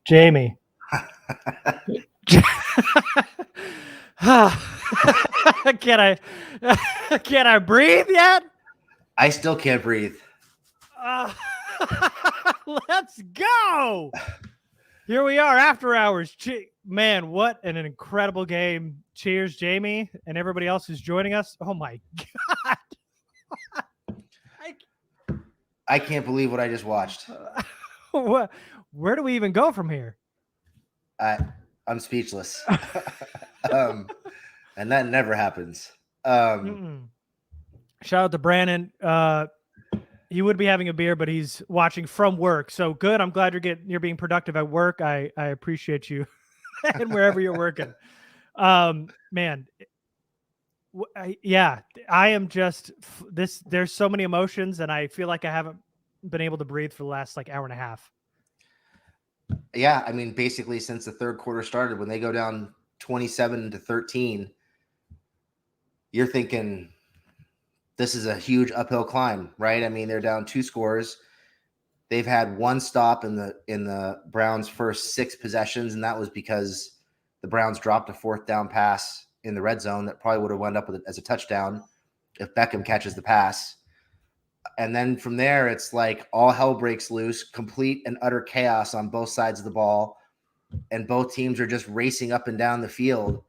Jamie. Can I breathe yet? I still can't breathe. Let's go. Here we are, after hours. Man, what an incredible game. Cheers, Jamie, and everybody else who's joining us. Oh, my God. I can't believe what I just watched. Where do we even go from here? I'm speechless. And that never happens. Shout out to Brandon. He would be having a beer, but he's watching from work. So good. I'm glad you're being productive at work. I appreciate you and wherever you're working. Man, I am just this. There's so many emotions, and I feel like I haven't been able to breathe for the last hour and a half. Yeah, I mean, basically since the third quarter started, when they go down 27-13, you're thinking this is a huge uphill climb, right? I mean, they're down 2 scores. They've had one stop in the Browns' first 6 possessions, and that was because the Browns dropped a 4th down pass in the red zone that probably would have wound up with it as a touchdown if Beckham catches the pass. And then from there, it's like all hell breaks loose, complete and utter chaos on both sides of the ball, and both teams are just racing up and down the field.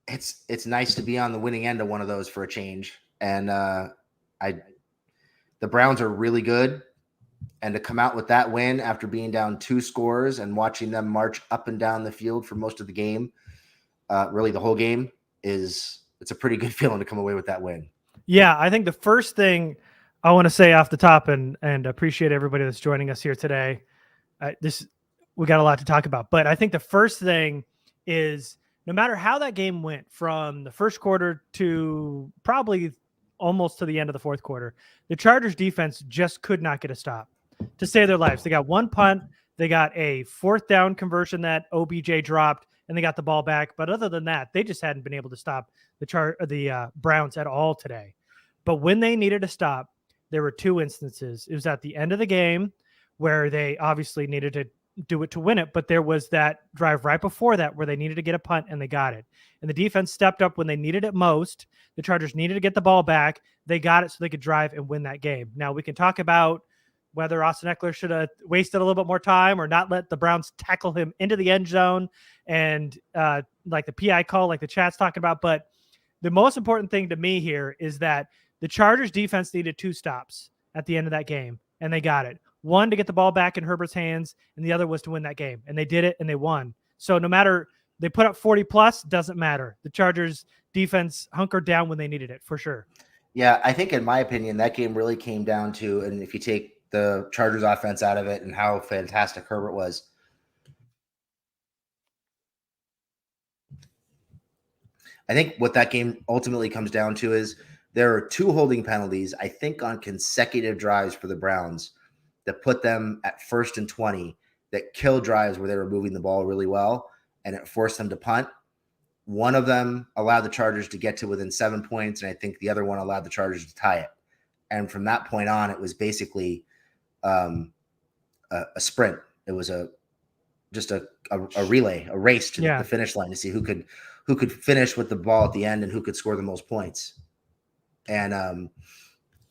It's nice to be on the winning end of one of those for a change. And the Browns are really good. And to come out with that win after being down 2 scores and watching them march up and down the field for most of the game, really the whole game, it's a pretty good feeling to come away with that win. Yeah, I think the first thing I want to say off the top, and appreciate everybody that's joining us here today. We got a lot to talk about, but I think the first thing is, no matter how that game went from the first quarter to probably almost to the end of the fourth quarter, the Chargers defense just could not get a stop to save their lives. They got one punt, they got a 4th down conversion that OBJ dropped, and they got the ball back. But other than that, they just hadn't been able to stop the Browns at all today. But when they needed to stop, there were 2 instances. It was at the end of the game where they obviously needed to do it to win it, but there was that drive right before that where they needed to get a punt, and they got it. And the defense stepped up when they needed it most. The Chargers needed to get the ball back. They got it so they could drive and win that game. Now, we can talk about whether Austin Eckler should have wasted a little bit more time or not let the Browns tackle him into the end zone, and like the PI call, like the chat's talking about. But the most important thing to me here is that the Chargers defense needed 2 stops at the end of that game, and they got it. One to get the ball back in Herbert's hands, and the other was to win that game. And they did it, and they won. So no matter, they put up 40 plus, doesn't matter. The Chargers defense hunkered down when they needed it, for sure. Yeah, I think in my opinion, that game really came down to, and if you take the Chargers offense out of it and how fantastic Herbert was, I think what that game ultimately comes down to is there are 2 holding penalties, I think, on consecutive drives for the Browns that put them at 1st and 20, that kill drives where they were moving the ball really well, and it forced them to punt. One of them allowed the Chargers to get to within 7 points, and I think the other one allowed the Chargers to tie it. And from that point on, it was basically a sprint. It was just a relay, a race to the finish line to see who could finish with the ball at the end and who could score the most points. And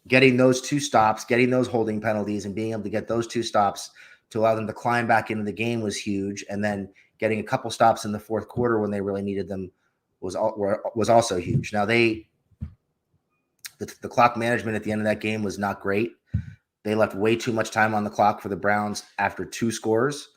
getting those 2 stops, getting those holding penalties, and being able to get those 2 stops to allow them to climb back into the game was huge. And then getting a couple stops in the fourth quarter when they really needed them was also huge. Now the clock management at the end of that game was not great. They left way too much time on the clock for the Browns after 2 scores.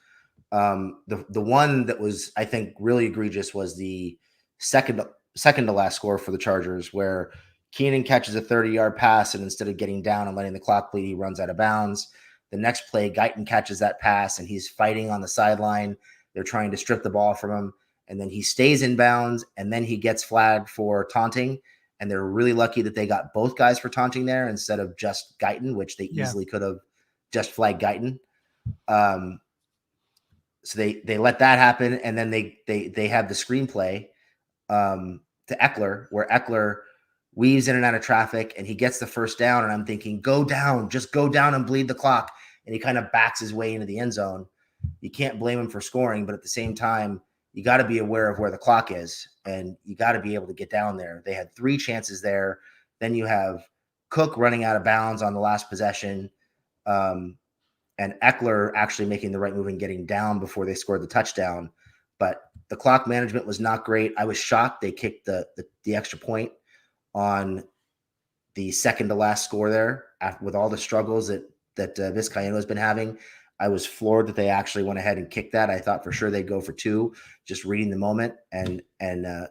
The one that was, I think, really egregious was the second to last score for the Chargers, where Keenan catches a 30-yard pass, and instead of getting down and letting the clock bleed, he runs out of bounds. The next play, Guyton catches that pass, and he's fighting on the sideline. They're trying to strip the ball from him, and then he stays in bounds, and then he gets flagged for taunting. And they're really lucky that they got both guys for taunting there instead of just Guyton, which they easily could have just flagged Guyton. So they let that happen, and then they have the screenplay to Eckler, where Eckler weaves in and out of traffic, and he gets the first down, and I'm thinking, go down, just go down and bleed the clock. and he kind of backs his way into the end zone. You can't blame him for scoring, but at the same time, you got to be aware of where the clock is, and you got to be able to get down there. They had 3 chances there. Then you have Cook running out of bounds on the last possession, and Eckler actually making the right move and getting down before they scored the touchdown. But the clock management was not great. I was shocked they kicked the extra point on the second to last score there with all the struggles that Vizcaino has been having. I was floored that they actually went ahead and kicked that. I thought for sure they'd go for 2, just reading the moment and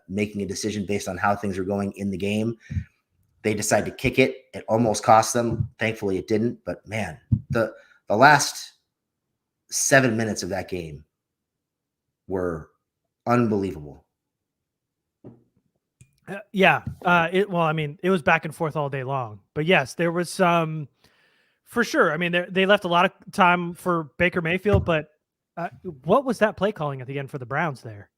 making a decision based on how things are going in the game. They decided to kick it. It almost cost them. Thankfully, it didn't. But man, the last 7 minutes of that game were unbelievable. It was back and forth all day long. But yes, there was some. For sure. I mean, they left a lot of time for Baker Mayfield, but what was that play calling at the end for the Browns there?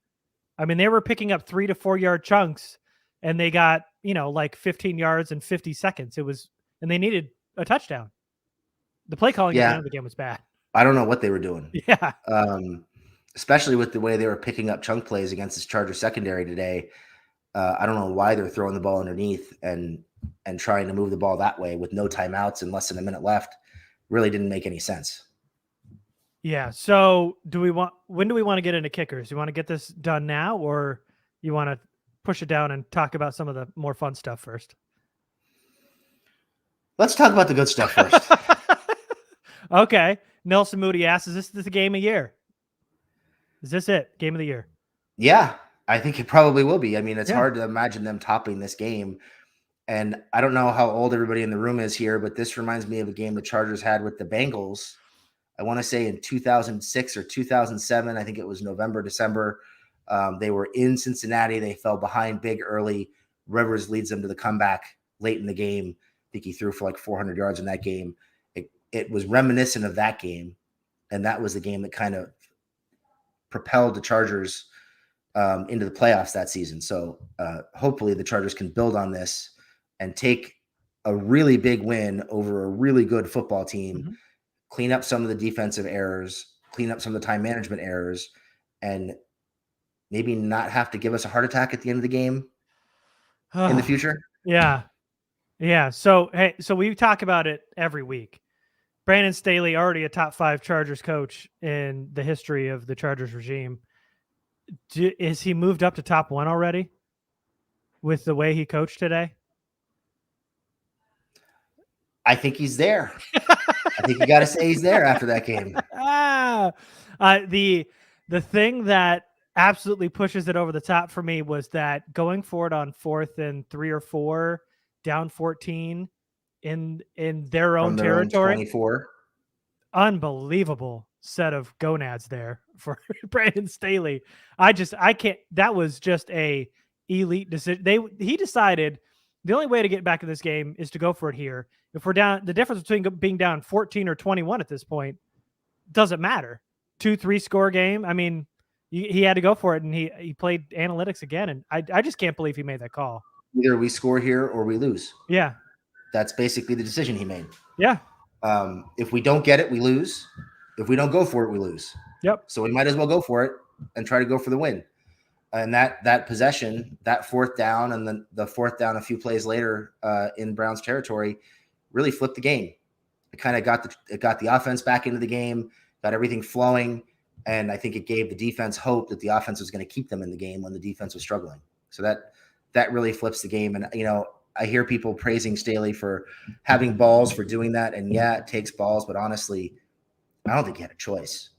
I mean, they were picking up 3 to 4 yard chunks, and they got, like 15 yards in 50 seconds. And they needed a touchdown. The play calling at the end of the game was bad. I don't know what they were doing. Yeah. Especially with the way they were picking up chunk plays against this Chargers secondary today. I don't know why they're throwing the ball underneath and trying to move the ball that way with no timeouts and less than a minute left. Really didn't make any sense. Yeah. So when do we want to get into kickers? You want to get this done now, or you want to push it down and talk about some of the more fun stuff first? Let's talk about the good stuff first. Okay. Nelson Moody asks, is this the game of the year? Is this it? Game of the year? Yeah, I think it probably will be. I mean, it's hard to imagine them topping this game. And I don't know how old everybody in the room is here, but this reminds me of a game the Chargers had with the Bengals. I want to say in 2006 or 2007. I think it was November, December. They were in Cincinnati. They fell behind big early. Rivers leads them to the comeback late in the game. I think he threw for like 400 yards in that game. It was reminiscent of that game. And that was the game that kind of propelled the Chargers into the playoffs that season. So hopefully the Chargers can build on this and take a really big win over a really good football team, clean up some of the defensive errors, clean up some of the time management errors, and maybe not have to give us a heart attack at the end of the game in the future. Yeah. Yeah. So, so we talk about it every week. Brandon Staley, already a top 5 Chargers coach in the history of the Chargers regime. Is he moved up to top 1 already with the way he coached today? I think he's there. I think you got to say he's there after that game. The thing that absolutely pushes it over the top for me was that going forward on 4th and 3 or 4, down 14 in their own territory. 24. Unbelievable set of gonads there for Brandon Staley. I can't. That was just a elite decision. He decided the only way to get back in this game is to go for it here. If we're down, the difference between being down 14 or 21 at this point doesn't matter. 2-3 score game. I mean, he had to go for it, and he played analytics again, and I just can't believe he made that call. Either we score here or we lose. Yeah. That's basically the decision he made. Yeah. If we don't get it, we lose. If we don't go for it, we lose. Yep. So we might as well go for it and try to go for the win. And that possession, that 4th down, and then the 4th down a few plays later in Browns territory, really flipped the game. It kind of got the offense back into the game, got everything flowing, and I think it gave the defense hope that the offense was going to keep them in the game when the defense was struggling. So that really flips the game. And I hear people praising Staley for having balls, for doing that, and yeah, it takes balls, but honestly, I don't think he had a choice.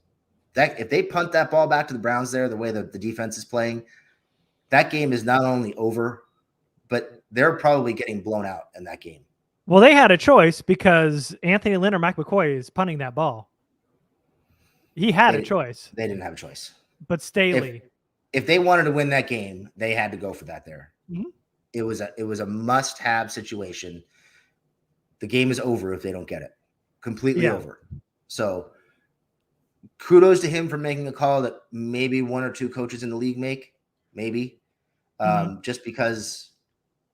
That if they punt that ball back to the Browns there, the way that the defense is playing, that game is not only over, but they're probably getting blown out in that game. Well, they had a choice because Anthony Lynn or Mike McCoy is punting that ball. He had a choice. They didn't have a choice. But Staley. If they wanted to win that game, they had to go for that there. Mm-hmm. It was a must-have situation. The game is over if they don't get it. Completely over. So kudos to him for making a call that maybe 1 or 2 coaches in the league make, maybe, just because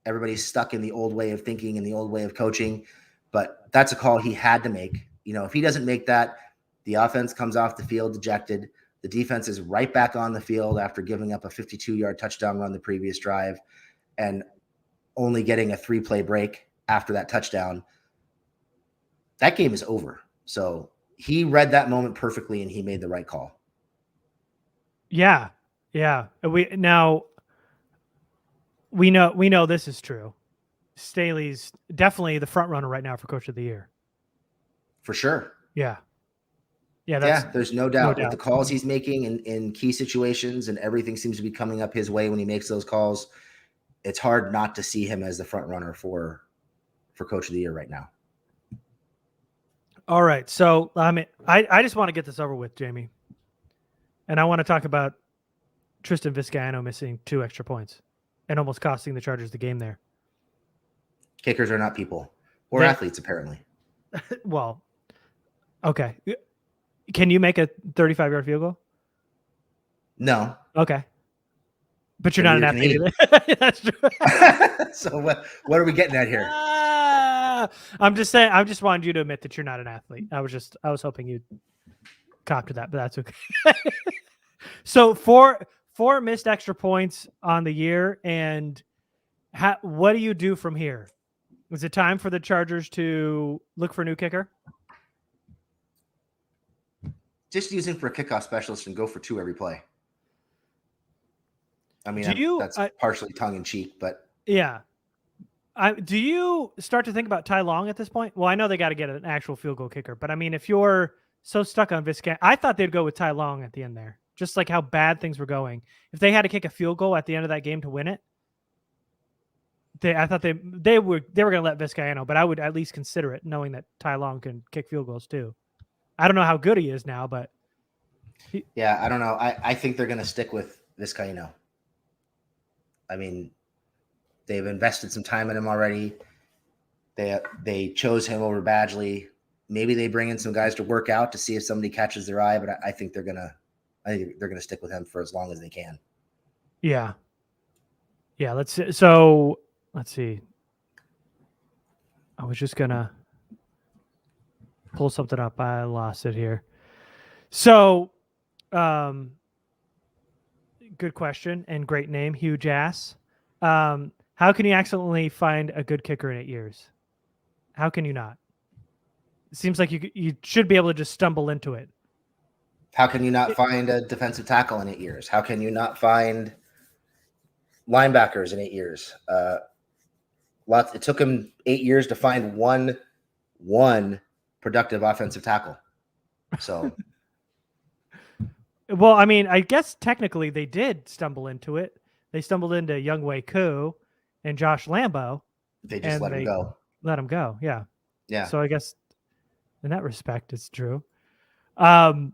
everybody's stuck in the old way of thinking and the old way of coaching. But that's a call he had to make. if he doesn't make that, the offense comes off the field dejected. The defense is right back on the field after giving up a 52-yard touchdown run the previous drive and only getting a 3-play break after that touchdown. That game is over. So he read that moment perfectly, and he made the right call. Yeah. Yeah. We know this is true. Staley's definitely the front runner right now for Coach of the Year. For sure. Yeah. Yeah. There's no doubt with the calls he's making in key situations, and everything seems to be coming up his way when he makes those calls. It's hard not to see him as the front runner for Coach of the Year right now. All right. So I just want to get this over with, Jamie. And I want to talk about Tristan Vizcaino missing 2 extra points and almost costing the Chargers the game there. Kickers are not people or athletes, apparently. Well, okay. Can you make a 35-yard field goal? No. Okay. But you're not an athlete either. That's true. So what are we getting at here? I'm just saying. I just wanted you to admit that you're not an athlete. I was hoping you'd cop to that, but that's okay. So four missed extra points on the year, and what do you do from here? Is it time for the Chargers to look for a new kicker? Just use him for a kickoff specialist and go for 2 every play. I mean, that's partially tongue-in-cheek, but... Yeah. Do you start to think about Ty Long at this point? Well, I know they got to get an actual field goal kicker, but I mean, if you're so stuck on Vizcaino, I thought they'd go with Ty Long at the end there, just like how bad things were going. If they had to kick a field goal at the end of that game to win it, I thought they were going to let Vizcaino, but I would at least consider it, knowing that Ty Long can kick field goals too. I don't know how good he is now, but yeah, I don't know. I think they're going to stick with Vizcaino. I mean, they've invested some time in him already. They chose him over Badgley. Maybe they bring in some guys to work out to see if somebody catches their eye, but I think they're gonna stick with him for as long as they can. Yeah. Let's see. I was just gonna pull something up. I lost it here. So, good question and great name, Huge Ass. How can you accidentally find a good kicker in 8 years? How can you not? It seems like you should be able to just stumble into it. How can you not find a defensive tackle in 8 years? How can you not find linebackers in 8 years? It took him 8 years to find one productive offensive tackle. So, well, I mean, I guess technically they did stumble into it. They stumbled into Younghoe Koo and Josh Lambo. They just let him go. Let him go. Yeah. Yeah. So I guess in that respect, it's true. God,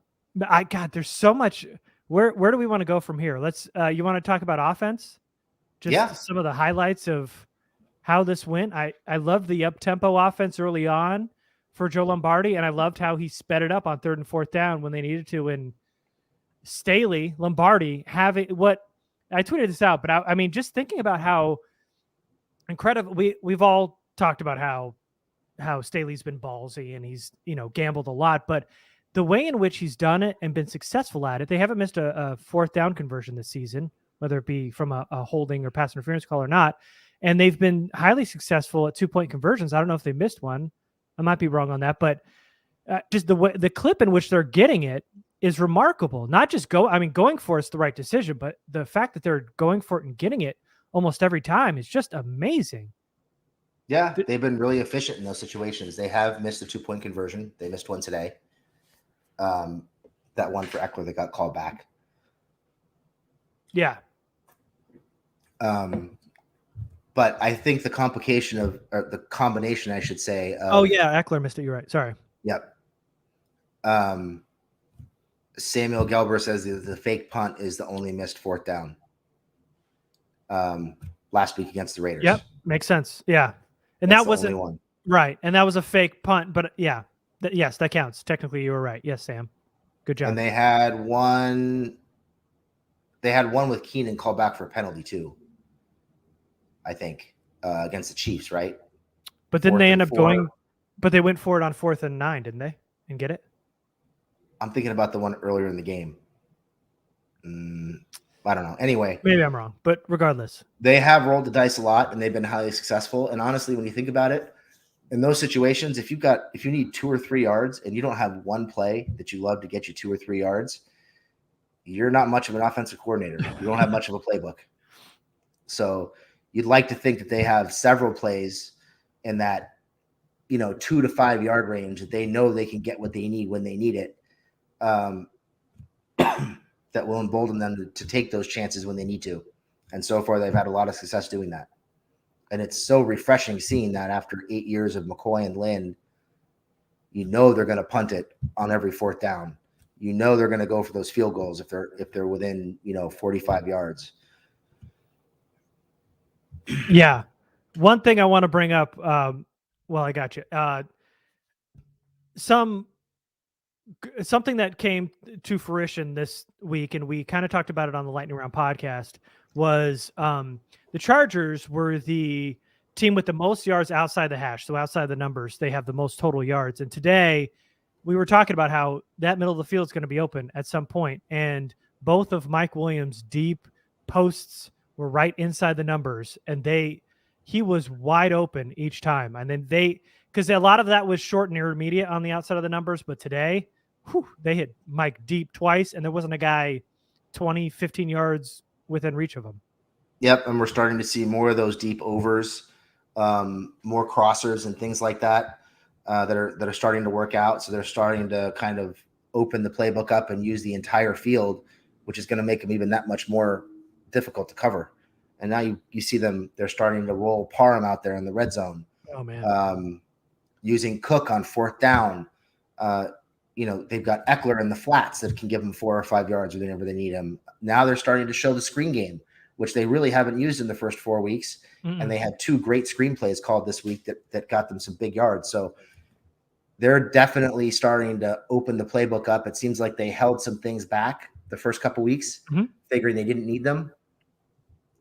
there's so much. Where do we want to go from here? You want to talk about offense? Just some of the highlights of how this went. I loved the up-tempo offense early on for Joe Lombardi, and I loved how he sped it up on 3rd and 4th down when they needed to. And Staley, Lombardi, having what I tweeted this out, but I mean, just thinking about how incredible we've all talked about how Staley's been ballsy and he's, gambled a lot, but the way in which he's done it and been successful at it, they haven't missed a 4th down conversion this season, whether it be from a holding or pass interference call or not. And they've been highly successful at 2-point conversions. I don't know if they missed one. I might be wrong on that, but just the clip in which they're getting it is remarkable. Not just going for it's the right decision, but the fact that they're going for it and getting it almost every time is just amazing. Yeah, they've been really efficient in those situations. They have missed a 2-point conversion. They missed one today. That one for Eckler that got called back. Yeah. But I think the combination, I should say. Eckler missed it. You're right. Sorry. Yep. Samuel Gelber says the fake punt is the only missed 4th down. Last week against the Raiders. Yep. Makes sense. Yeah. And that's that wasn't one. Right. And that was a fake punt, but yeah. Yes, that counts. Technically, you were right. Yes, Sam. Good job. And they had one with Keenan called back for a penalty too, I think, against the Chiefs, right? But then they end up going, but they went for it on 4th and 9, didn't they? and get it? I'm thinking about the one earlier in the game. I don't know. Anyway, Maybe I'm wrong, but regardless, they have rolled the dice a lot and they've been highly successful. And honestly, when you think about it, in those situations, if you need 2 or 3 yards and you don't have one play that you love to get you 2 or 3 yards, you're not much of an offensive coordinator. You don't have much of a playbook. So you'd like to think that they have several plays in that, 2 to 5 yard range that they know they can get what they need when they need it. That will embolden them to take those chances when they need to. And so far, they've had a lot of success doing that. And it's so refreshing seeing that after 8 years of McCoy and Lynn, they're going to punt it on every 4th down. They're going to go for those field goals if they're within, 45 yards. Yeah. One thing I want to bring up, I got you. Something that came to fruition this week, and we kind of talked about it on the Lightning Round podcast, was the Chargers were the team with the most yards outside the hash. So outside the numbers, they have the most total yards. And today we were talking about how that middle of the field is going to be open at some point. And both of Mike Williams' deep posts were right inside the numbers, and he was wide open each time. And then because a lot of that was short and intermediate on the outside of the numbers, but today, they hit Mike deep twice, and there wasn't a guy 20, 15 yards within reach of him. Yep, and we're starting to see more of those deep overs, more crossers and things like that that are starting to work out. So they're starting to kind of open the playbook up and use the entire field, which is going to make them even that much more difficult to cover. And now you see they're starting to roll Parham out there in the red zone. Oh, man. Using Cook on 4th down. They've got Eckler in the flats that can give them 4 or 5 yards whenever they need him. Now they're starting to show the screen game, which they really haven't used in the first 4 weeks. Mm-mm. And they had 2 great screen plays called this week that got them some big yards. So they're definitely starting to open the playbook up. It seems like they held some things back the first couple weeks, figuring they didn't need them.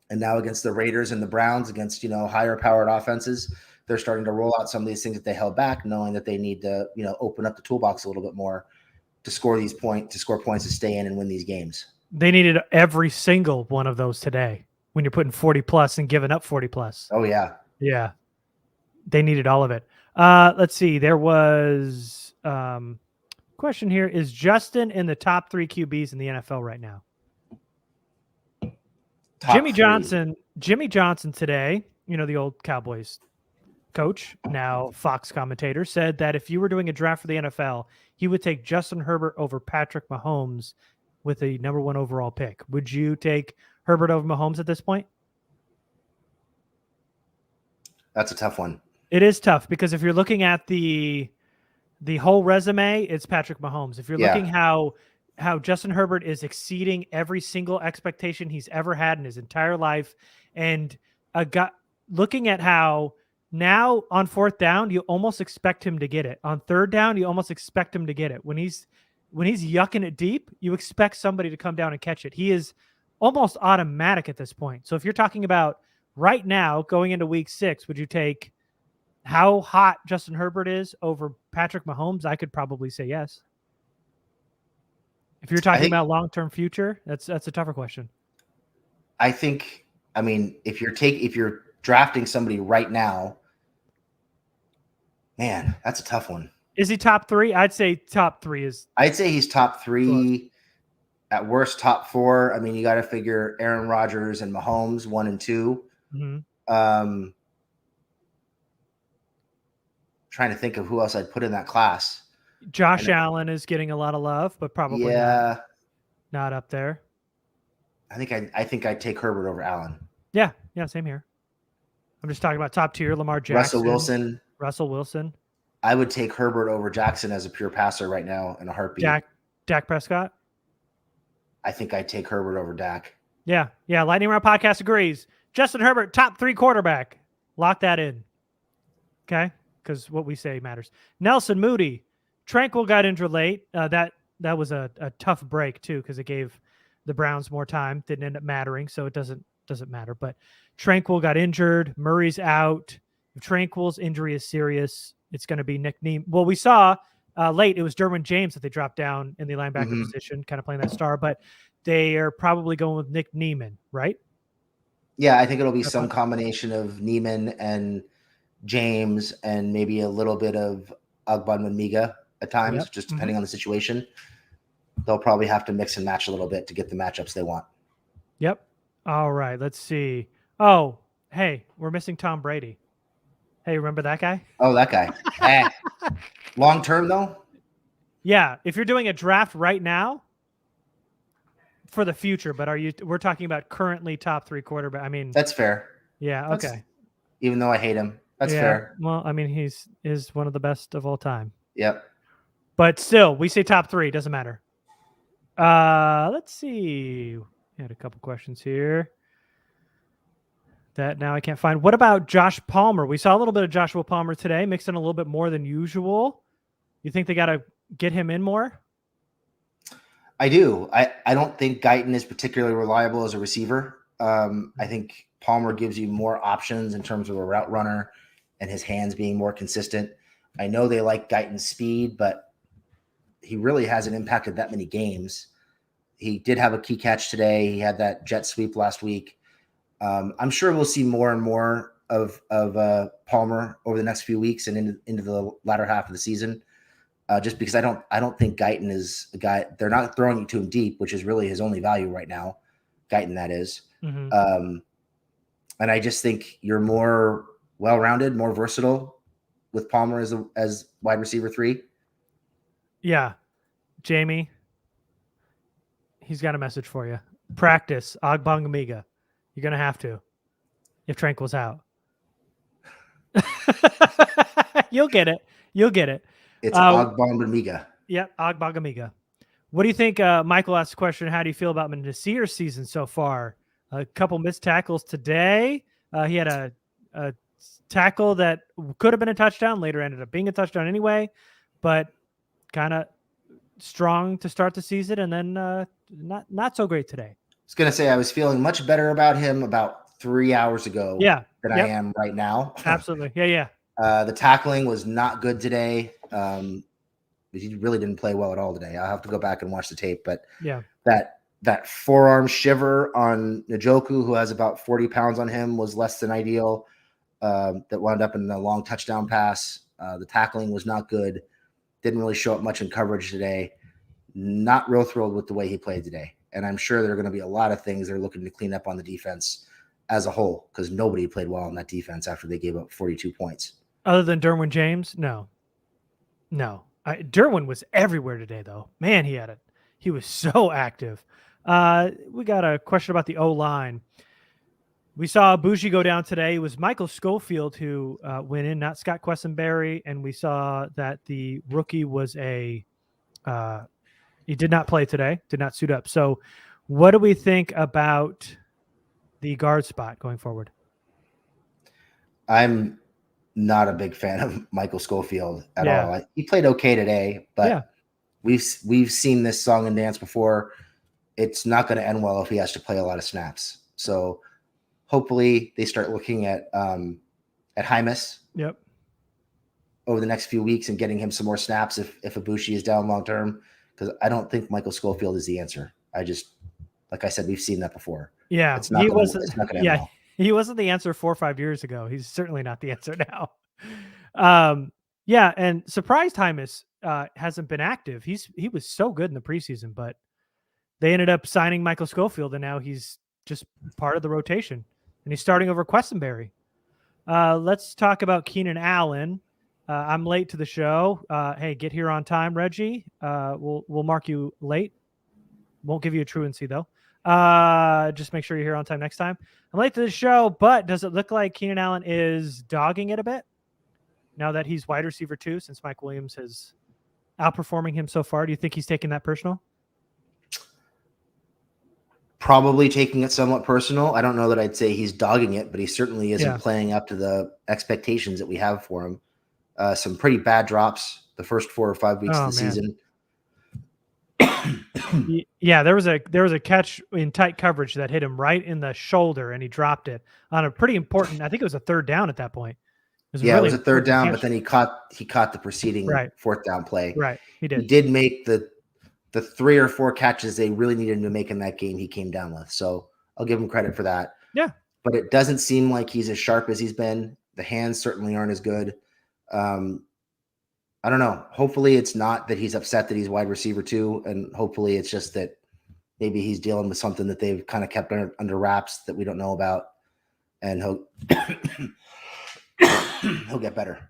And now against the Raiders and the Browns, against, higher powered offenses, they're starting to roll out some of these things that they held back, knowing that they need to, open up the toolbox a little bit more to score points, to stay in and win these games. They needed every single one of those today when you're putting 40 plus and giving up 40 plus. Oh, yeah. Yeah. They needed all of it. Let's see. There was question here. Is Justin in the top 3 QBs in the NFL right now? Jimmy Johnson today, the old Cowboys coach, now Fox commentator, said that if you were doing a draft for the NFL, he would take Justin Herbert over Patrick Mahomes with a number 1 overall pick. Would you take Herbert over Mahomes at this point? That's a tough one. It is tough because if you're looking at the whole resume, it's Patrick Mahomes. If you're looking how Justin Herbert is exceeding every single expectation he's ever had in his entire life, and looking at how now on 4th down, you almost expect him to get it. On 3rd down, you almost expect him to get it. When he's yucking it deep, you expect somebody to come down and catch it. He is almost automatic at this point. So if you're talking about right now going into week 6, would you take how hot Justin Herbert is over Patrick Mahomes? I could probably say yes. If you're talking about long-term future, that's a tougher question. I think, if you're drafting somebody right now, man, that's a tough one. Is he top 3? I'd say top 3 is. I'd say he's top 3, at worst top 4. You got to figure Aaron Rodgers and Mahomes 1 and 2. Mm-hmm. Trying to think of who else I'd put in that class. Josh Allen is getting a lot of love, but probably not up there. I think I'd take Herbert over Allen. Yeah, same here. I'm just talking about top tier. Lamar Jackson, Russell Wilson. I would take Herbert over Jackson as a pure passer right now in a heartbeat. Dak Prescott. I think I'd take Herbert over Dak. Yeah. Lightning Round Podcast agrees. Justin Herbert, top 3 quarterback. Lock that in. Okay, because what we say matters. Nelson Moody. Tranquil got injured late. That was a tough break too, because it gave the Browns more time. Didn't end up mattering, so it doesn't matter. But Tranquil got injured. Murray's out. If Tranquil's injury is serious, it's going to be Nick Niemann. Well, we saw late, it was Derwin James that they dropped down in the linebacker position, kind of playing that star, but they are probably going with Nick Niemann, right? Yeah, I think it'll be some combination of Neiman and James and maybe a little bit of Agbanwamiga at times, just depending on the situation. They'll probably have to mix and match a little bit to get the matchups they want. Yep. All right, let's see. Oh, hey, we're missing Tom Brady. Hey, remember that guy? Oh, that guy. Long term, though? Yeah, if you're doing a draft right now, for the future, but we're talking about currently top 3 quarterback. I mean, that's fair. Yeah. Okay. Even though I hate him, that's fair. Well, I mean, is one of the best of all time. Yep. But still, we say top 3. Doesn't matter. Let's see. We had a couple questions here that now I can't find. What about Josh Palmer? We saw a little bit of Joshua Palmer today, mixed in a little bit more than usual. You think they got to get him in more? I do. I don't think Guyton is particularly reliable as a receiver. I think Palmer gives you more options in terms of a route runner and his hands being more consistent. I know they like Guyton's speed, but he really hasn't impacted that many games. He did have a key catch today. He had that jet sweep last week. I'm sure we'll see more and more of Palmer over the next few weeks and into the latter half of the season. Just because I don't think Guyton is a guy. They're not throwing to him deep, which is really his only value right now. Guyton, that is. And I just think you're more well-rounded, more versatile with Palmer as wide receiver 3. Yeah, Jamie, he's got a message for you. Practice Ogbongamiga. You're gonna have to if Tranquil's out. You'll get it. You'll get it. It's Ogbongamiga. Yep, Ogbongamiga. What do you think? Michael asked the question, how do you feel about Nasir's season so far? A couple missed tackles today. He had a tackle that could have been a touchdown, later ended up being a touchdown anyway, but kind of strong to start the season, and then not so great today. I was going to say I was feeling much better about him about 3 hours ago than I am right now. Absolutely. Yeah. The tackling was not good today. He really didn't play well at all today. I'll have to go back and watch the tape, but that forearm shiver on Njoku, who has about 40 pounds on him, was less than ideal. That wound up in a long touchdown pass. The tackling was not good. Didn't really show up much in coverage today. Not real thrilled with the way he played today. And I'm sure there are going to be a lot of things they're looking to clean up on the defense as a whole, because nobody played well on that defense after they gave up 42 points. Other than Derwin James? No. Derwin was everywhere today, though. Man, he was so active. We got a question about the O-line. We saw Bougie go down today. It was Michael Schofield who went in, not Scott Quessenberry. And we saw that the rookie was he did not play today, did not suit up. So what do we think about the guard spot going forward? I'm not a big fan of Michael Schofield at all. He played okay today, but we've seen this song and dance before. It's not going to end well if he has to play a lot of snaps. So hopefully they start looking at Hymus over the next few weeks and getting him some more snaps if Ibushi is down long term, because I don't think Michael Schofield is the answer. Like I said, we've seen that before. Yeah, it's not going to end well. He wasn't the answer 4 or 5 years ago. He's certainly not the answer now. And surprised Hymus hasn't been active. He was so good in the preseason, but they ended up signing Michael Schofield, and now he's just part of the rotation, and he's starting over Quessenberry. Let's talk about Keenan Allen. I'm late to the show. Hey, get here on time, Reggie. We'll mark you late. Won't give you a truancy though. Just make sure you're here on time next time. I'm late to the show, but does it look like Keenan Allen is dogging it a bit now that he's wide receiver 2, since Mike Williams is outperforming him so far? Do you think he's taking that personal? Probably taking it somewhat personal. I don't know that I'd say he's dogging it, but he certainly isn't playing up to the expectations that we have for him. Some pretty bad drops the first 4 or 5 weeks of the season. Yeah, there was a catch in tight coverage that hit him right in the shoulder, and he dropped it on a pretty important. I think it was a 3rd down at that point. It was a third down, but then he caught the preceding fourth down play. Right, he did. He did make the 3 or 4 catches they really needed him to make in that game. He came down with, so I'll give him credit for that. Yeah, but it doesn't seem like he's as sharp as he's been. The hands certainly aren't as good. I don't know. Hopefully it's not that he's upset that he's wide receiver too. And hopefully it's just that maybe he's dealing with something that they've kind of kept under wraps that we don't know about. And he'll get better.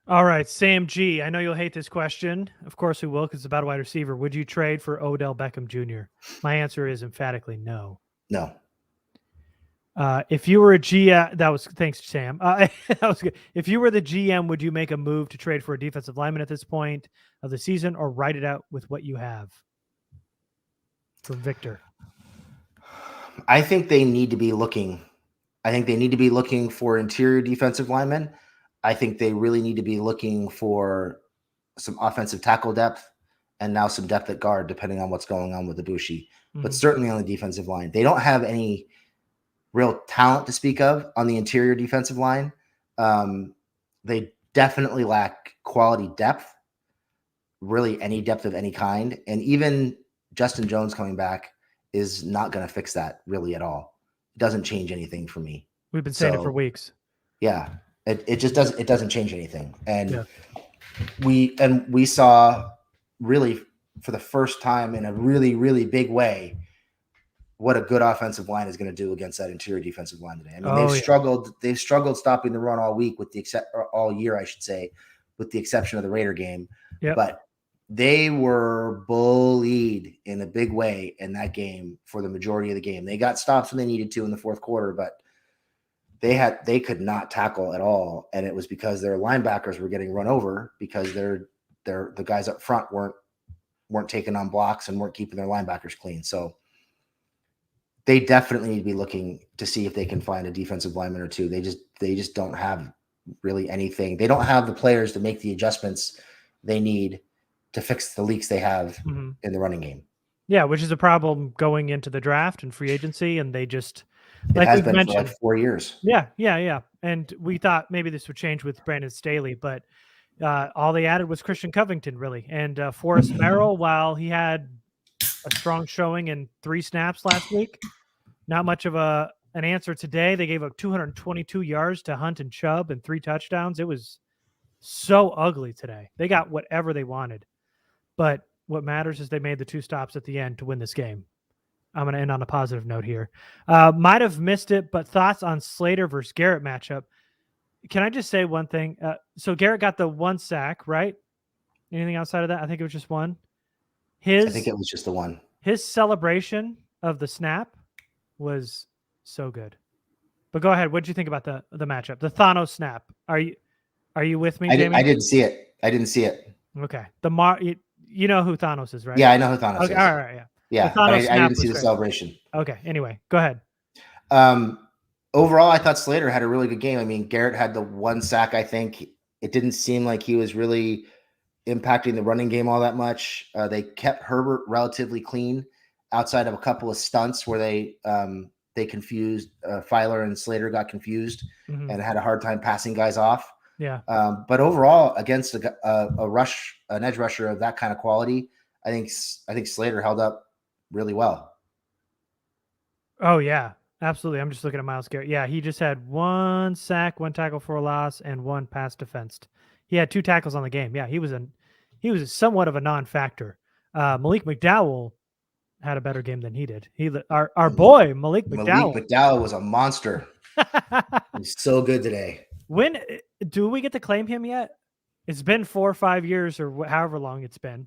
All right, Sam G. I know you'll hate this question. Of course we will, because it's about a wide receiver. Would you trade for Odell Beckham Jr.? My answer is emphatically no. No. If you were a GM, thanks, Sam. That was good. If you were the GM, would you make a move to trade for a defensive lineman at this point of the season, or write it out with what you have? From Victor. I think they need to be looking. I think they need to be looking for interior defensive linemen. I think they really need to be looking for some offensive tackle depth and now some depth at guard, depending on what's going on with Ibushi. But certainly on the defensive line. They don't have any real talent to speak of on the interior defensive line. They definitely lack quality depth, really any depth of any kind. And even Justin Jones coming back is not going to fix that really at all. It doesn't change anything for me. We've been saying it for weeks. Yeah. It just doesn't. It doesn't change anything. And we saw really for the first time in a really, really big way what a good offensive line is going to do against that interior defensive line today. I mean, they've struggled stopping the run all week all year, I should say, with the exception of the Raider game. Yep. But they were bullied in a big way in that game for the majority of the game. They got stops when they needed to in the fourth quarter, but they could not tackle at all. And it was because their linebackers were getting run over because the guys up front weren't taking on blocks and weren't keeping their linebackers clean. So they definitely need to be looking to see if they can find a defensive lineman or two. They just don't have really anything. They don't have the players to make the adjustments they need to fix the leaks they have in the running game. Yeah, which is a problem going into the draft and free agency, and they just it has been for like 4 years. Yeah. And we thought maybe this would change with Brandon Staley, but all they added was Christian Covington, really, and Forrest Merrill. While he had a strong showing in 3 snaps last week, not much of an answer today. They gave up 222 yards to Hunt and Chubb and 3 touchdowns. It was so ugly today. They got whatever they wanted, but what matters is they made the 2 stops at the end to win this game. I'm going to end on a positive note here. Might have missed it, but thoughts on Slater versus Garrett matchup. Can I just say one thing? So Garrett got the 1 sack, right? Anything outside of that? I think it was just 1. I think it was just the 1. His celebration of the snap was so good. But go ahead. What did you think about the matchup? The Thanos snap. Are you with me, Jamie? I didn't see it. Okay. You know who Thanos is, right? Yeah, I know who Thanos is. All right, yeah. Yeah, but I didn't see the celebration. Okay, anyway, go ahead. Overall, I thought Slater had a really good game. I mean, Garrett had the 1 sack, I think. It didn't seem like he was really impacting the running game all that much. They kept Herbert relatively clean outside of a couple of stunts where they confused Filer and Slater got confused and had a hard time passing guys off. Yeah. But overall, against an edge rusher of that kind of quality, I think Slater held up really well. Oh yeah, absolutely. I'm just looking at Myles Garrett. Yeah, he just had 1 sack, 1 tackle for a loss, and 1 pass defensed. He had 2 tackles on the game. Yeah, he was somewhat of a non-factor. Malik McDowell had a better game than he did. Our boy Malik McDowell. Malik McDowell was a monster. He's so good today. When do we get to claim him yet? It's been 4 or 5 years or however long it's been.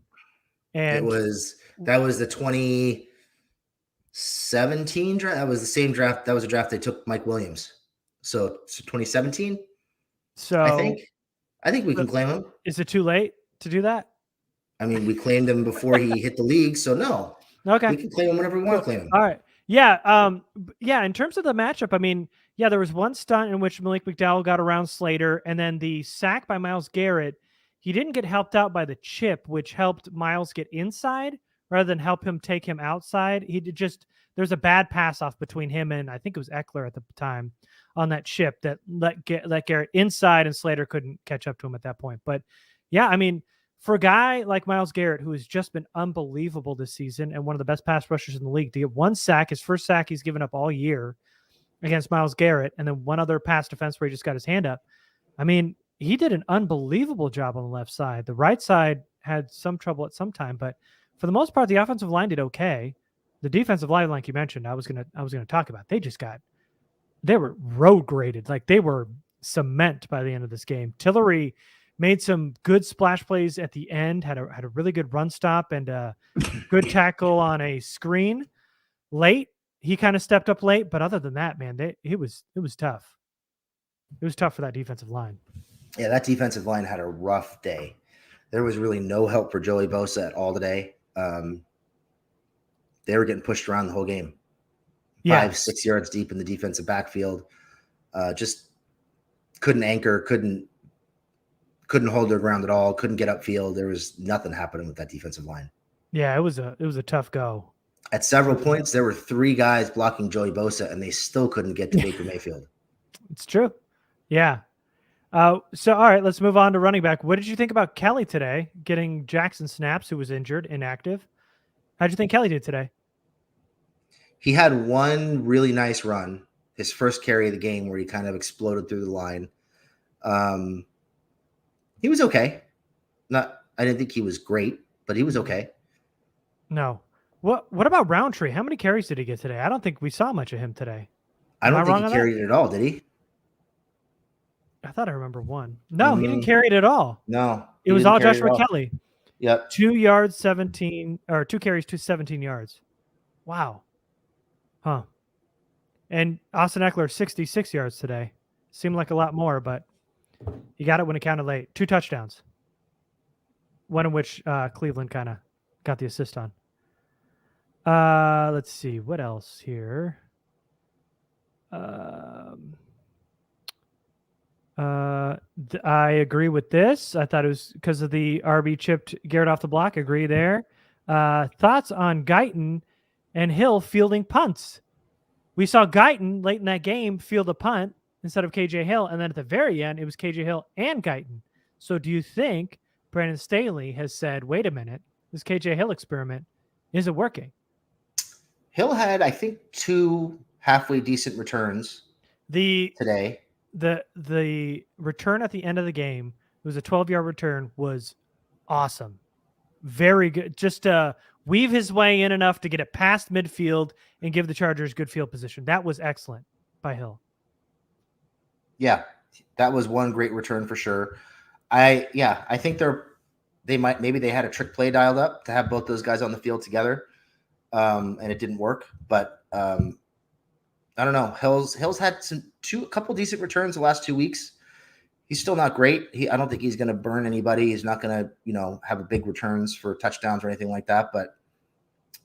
And that was the 2017 draft. That was the same draft. That was a draft they took Mike Williams. So 2017. So I think we can claim him. Is it too late to do that? I mean, we claimed him before he hit the league, so no. Okay. We can claim him whenever we want to claim him. All right. Yeah. In terms of the matchup, I mean, yeah, there was 1 stunt in which Malik McDowell got around Slater, and then the sack by Myles Garrett. He didn't get helped out by the chip, which helped Myles get inside rather than help him take him outside. There's a bad pass off between him and I think it was Eckler at the time on that chip that let Garrett inside, and Slater couldn't catch up to him at that point. But yeah, I mean, for a guy like Myles Garrett, who has just been unbelievable this season and one of the best pass rushers in the league, to get one sack, his first sack he's given up all year against Myles Garrett, and then one other pass defense where he just got his hand up. I mean, he did an unbelievable job on the left side. The right side had some trouble at some time, but for the most part, the offensive line did okay. The defensive line, like you mentioned, I was gonna talk about. They were road graded, like they were cement by the end of this game. Tillery made some good splash plays at the end. Had a really good run stop and a good tackle on a screen late. He kind of stepped up late, but other than that, man, it was tough. It was tough for that defensive line. Yeah, that defensive line had a rough day. There was really no help for Joey Bosa at all today. They were getting pushed around the whole game. 5-6 yards deep in the defensive backfield. Just couldn't anchor, couldn't hold their ground at all, couldn't get upfield. There was nothing happening with that defensive line. Yeah, it was a tough go. At several points, there were 3 guys blocking Joey Bosa, and they still couldn't get to Baker Mayfield. It's true. Yeah. So, all right, let's move on to running back. What did you think about Kelly today, getting Jackson snaps, who was injured, inactive? How'd you think Kelly did today? He had one really nice run, his first carry of the game, where he kind of exploded through the line. He was okay. I didn't think he was great, but he was okay. No. What about Roundtree? How many carries did he get today? I don't think we saw much of him today. I don't think he carried it at all, did he? I thought I remember one. No, he didn't carry it at all. No. It was all Joshua Kelly. Yep. 2 yards, 17, or 2 carries to 17 yards. Wow. Huh. And Austin Eckler, 66 yards today. Seemed like a lot more, but he got it when it counted late. 2 touchdowns. One in which Cleveland kind of got the assist on. Let's see. What else here? I agree with this. I thought it was because of the RB chipped Garrett off the block. Agree there. Thoughts on Guyton and Hill fielding punts? We saw Guyton late in that game field a punt instead of KJ Hill, and then at the very end, it was KJ Hill and Guyton. So do you think Brandon Staley has said, wait a minute, this KJ Hill experiment, is it working? Hill had, I think, 2 halfway decent returns today. The return at the end of the game, it was a 12-yard return, was awesome. Very good. Just to weave his way in enough to get it past midfield and give the Chargers good field position. That was excellent by Hill. Yeah, that was one great return for sure. I think maybe they had a trick play dialed up to have both those guys on the field together, and it didn't work. But I don't know. Hill's had a couple decent returns the last 2 weeks. He's still not great. I don't think he's going to burn anybody. He's not going to, have a big returns for touchdowns or anything like that. But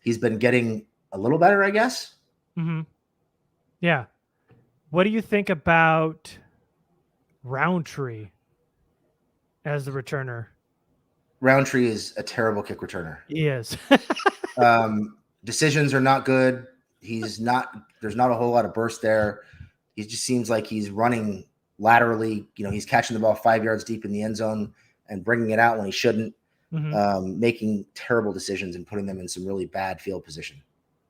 he's been getting a little better, I guess. Mm-hmm. Yeah. What do you think about Roundtree as the returner? Roundtree is a terrible kick returner. He is. Decisions are not good. There's not a whole lot of burst there. He just seems like he's running laterally. He's catching the ball 5 yards deep in the end zone and bringing it out when he shouldn't, making terrible decisions and putting them in some really bad field position.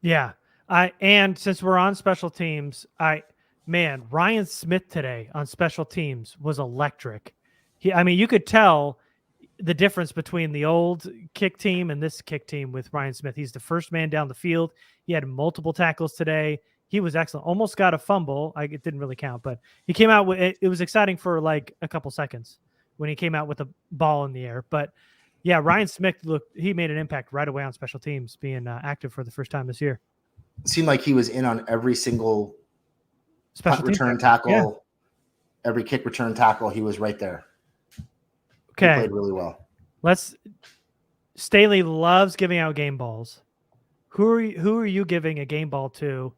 Yeah. And since we're on special teams, Ryan Smith today on special teams was electric. You could tell the difference between the old kick team and this kick team with Ryan Smith. He's the first man down the field. He had multiple tackles today. He was excellent. Almost got a fumble. It didn't really count, but he came out with it. It was exciting for like a couple seconds when he came out with the ball in the air. But yeah, Ryan Smith he made an impact right away on special teams, being active for the first time this year. It seemed like he was in on every single special return tackle, every kick return tackle. He was right there. Okay. He played really well. Staley loves giving out game balls. Who are you giving a game ball to?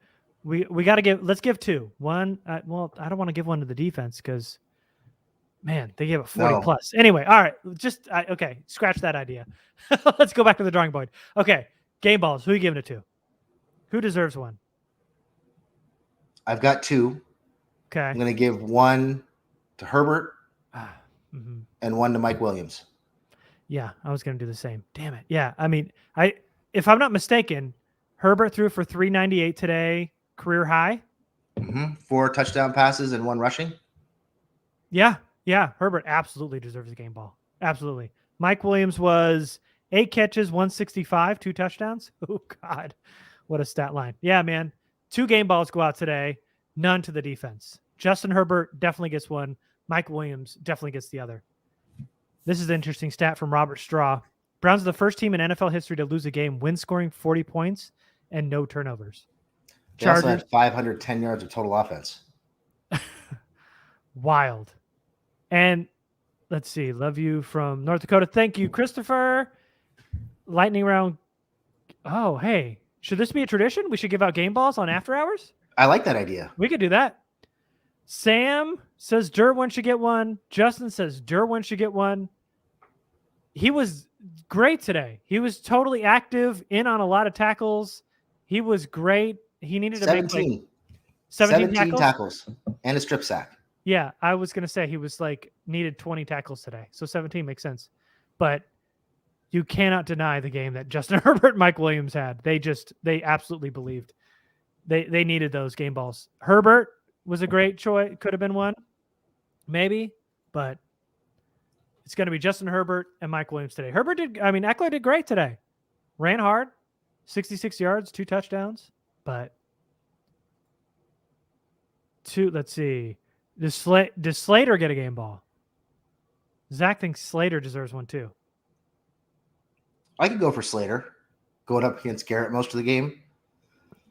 Let's give 2. One, I don't want to give one to the defense because, man, they gave it 40 plus. Anyway, all right, okay, scratch that idea. Let's go back to the drawing board. Okay, game balls. Who are you giving it to? Who deserves one? I've got 2. Okay. I'm going to give one to Herbert and one to Mike Williams. Yeah, I was going to do the same. Damn it. Yeah, I mean, if I'm not mistaken, Herbert threw for 398 today, career high. 4 touchdown passes and 1 rushing. Yeah, Herbert absolutely deserves a game ball. Absolutely. Mike Williams was 8 catches, 165, 2 touchdowns. Oh, God. What a stat line. Yeah, man. 2 game balls go out today, none to the defense. Justin Herbert definitely gets one. Mike Williams definitely gets the other. This is an interesting stat from Robert Straw. Browns are the first team in NFL history to lose a game when scoring 40 points and no turnovers. They also had 510 yards of total offense. Wild. And let's see. Love you from North Dakota. Thank you, Christopher. Lightning round. Oh, hey. Should this be a tradition? We should give out game balls on after hours? I like that idea. We could do that. Sam says Derwin should get one. Justin says Derwin should get one. He was great today. He was totally active, in on a lot of tackles. He was great. He needed to make like 17 tackles and a strip sack. Yeah, I was going to say he was needed 20 tackles today. So 17 makes sense. But you cannot deny the game that Justin Herbert and Mike Williams had. They absolutely believed. They needed those game balls. Herbert was a great choice. Could have been one, maybe, but it's going to be Justin Herbert and Mike Williams today. Eckler did great today. Ran hard, 66 yards, 2 touchdowns, but let's see. Does Slater get a game ball? Zach thinks Slater deserves one too. I could go for Slater going up against Garrett most of the game.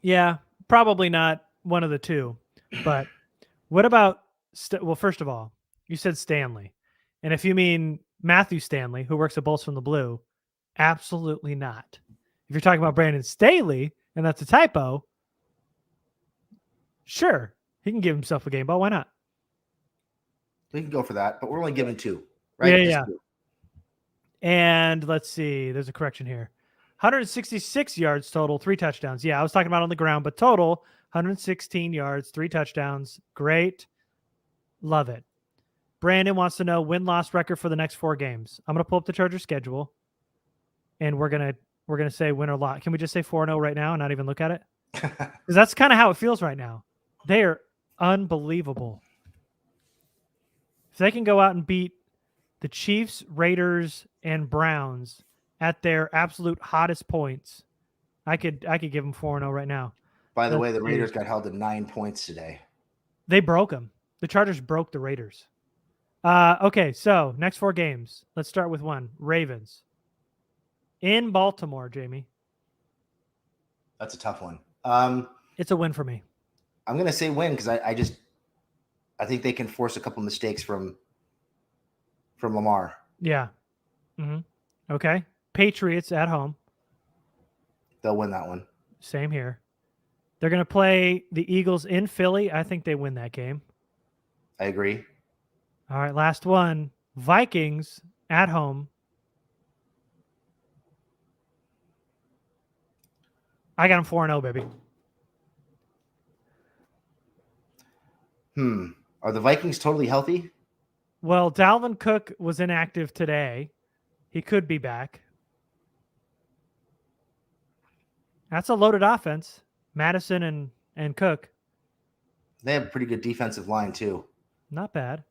Yeah, probably not one of the two. But what about well, first of all, you said Stanley. And if you mean Matthew Stanley, who works at Bolts from the Blue, absolutely not. If you're talking about Brandon Staley, and that's a typo, sure, he can give himself a game ball. Why not? We can go for that, but we're only giving 2, right? Yeah. And let's see. There's a correction here. 166 yards total, 3 touchdowns. Yeah, I was talking about on the ground, but total 116 yards, 3 touchdowns. Great. Love it. Brandon wants to know win-loss record for the next 4 games. I'm going to pull up the Chargers schedule, and we're gonna say win or loss. Can we just say 4-0 right now and not even look at it? Because that's kind of how it feels right now. They are unbelievable. If they can go out and beat the Chiefs, Raiders, and Browns at their absolute hottest points, I could give them 4-0 right now. By the way, the Raiders got held to 9 points today. They broke them. The Chargers broke the Raiders. Okay, so next 4 games. Let's start with one. Ravens. In Baltimore, Jamie. That's a tough one. It's a win for me. I'm going to say win because I think they can force a couple mistakes from Lamar. Yeah. Mm-hmm. Okay. Patriots at home. They'll win that one. Same here. They're going to play the Eagles in Philly. I think they win that game. I agree. All right, last one. Vikings at home. I got them 4-0, baby. Are the Vikings totally healthy? Well, Dalvin Cook was inactive today. He could be back. That's a loaded offense. Madison and Cook. They have a pretty good defensive line, too. Not bad.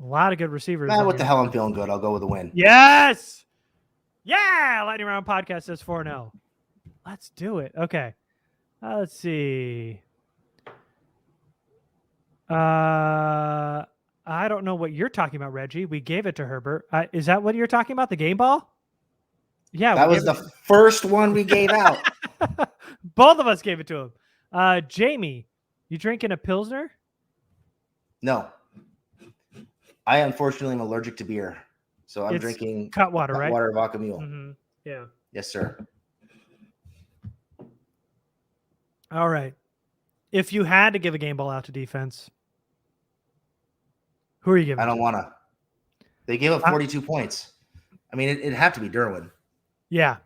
A lot of good receivers. What the hell? I'm feeling good. I'll go with a win. Yes! Yeah! Lightning Round Podcast says 4-0. Let's do it. Okay. Let's see. I don't know what you're talking about, Reggie. We gave it to Herbert. Is that what you're talking about? The game ball? Yeah. That was the first one we gave out. Both of us gave it to him. Jamie, you drinking a Pilsner? No. I unfortunately am allergic to beer. So I'm drinking Cutwater, right? Water Vodka Mule. Mm-hmm. Yeah. Yes, sir. All right. If you had to give a game ball out to defense, who are you giving? I don't want to. They gave up 42 points. I mean, it'd have to be Derwin. Yeah.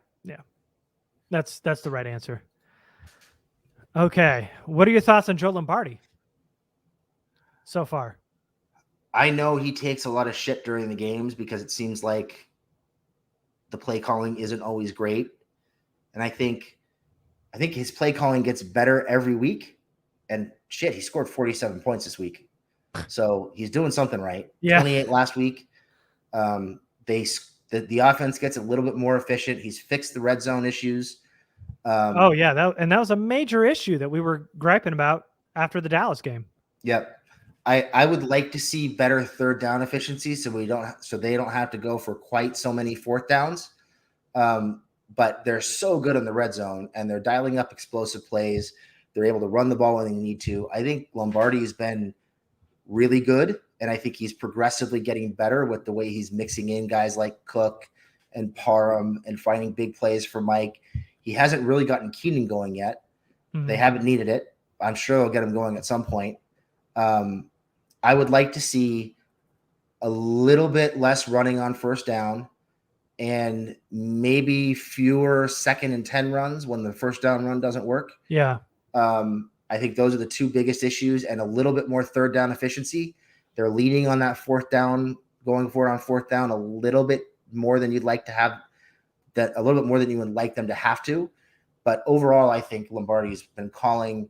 That's the right answer. Okay. What are your thoughts on Joe Lombardi? so far? I know he takes a lot of shit during the games because it seems like the play calling isn't always great. And I think his play calling gets better every week. And shit, he scored 47 points this week. So he's doing something right. Yeah. 28 last week. The offense gets a little bit more efficient. He's fixed the red zone issues. Oh yeah, that was a major issue that we were griping about after the Dallas game. Yep. I would like to see better third down efficiency so they don't have to go for quite so many fourth downs. But they're so good in the red zone and they're dialing up explosive plays. They're able to run the ball when they need to. I think Lombardi has been really good, and I think he's progressively getting better with the way he's mixing in guys like Cook and Parham and finding big plays for Mike. He hasn't really gotten Keenan going yet. Mm-hmm. They haven't needed it. I'm sure they'll get him going at some point. I would like to see a little bit less running on first down and maybe fewer 2nd and 10 runs when the first down run doesn't work. Yeah. I think those are the two biggest issues, and a little bit more third down efficiency. They're leading on that fourth down, going for it on fourth down a little bit more than you'd like to have that, a little bit more than you would like them to have to. But overall, I think Lombardi's been calling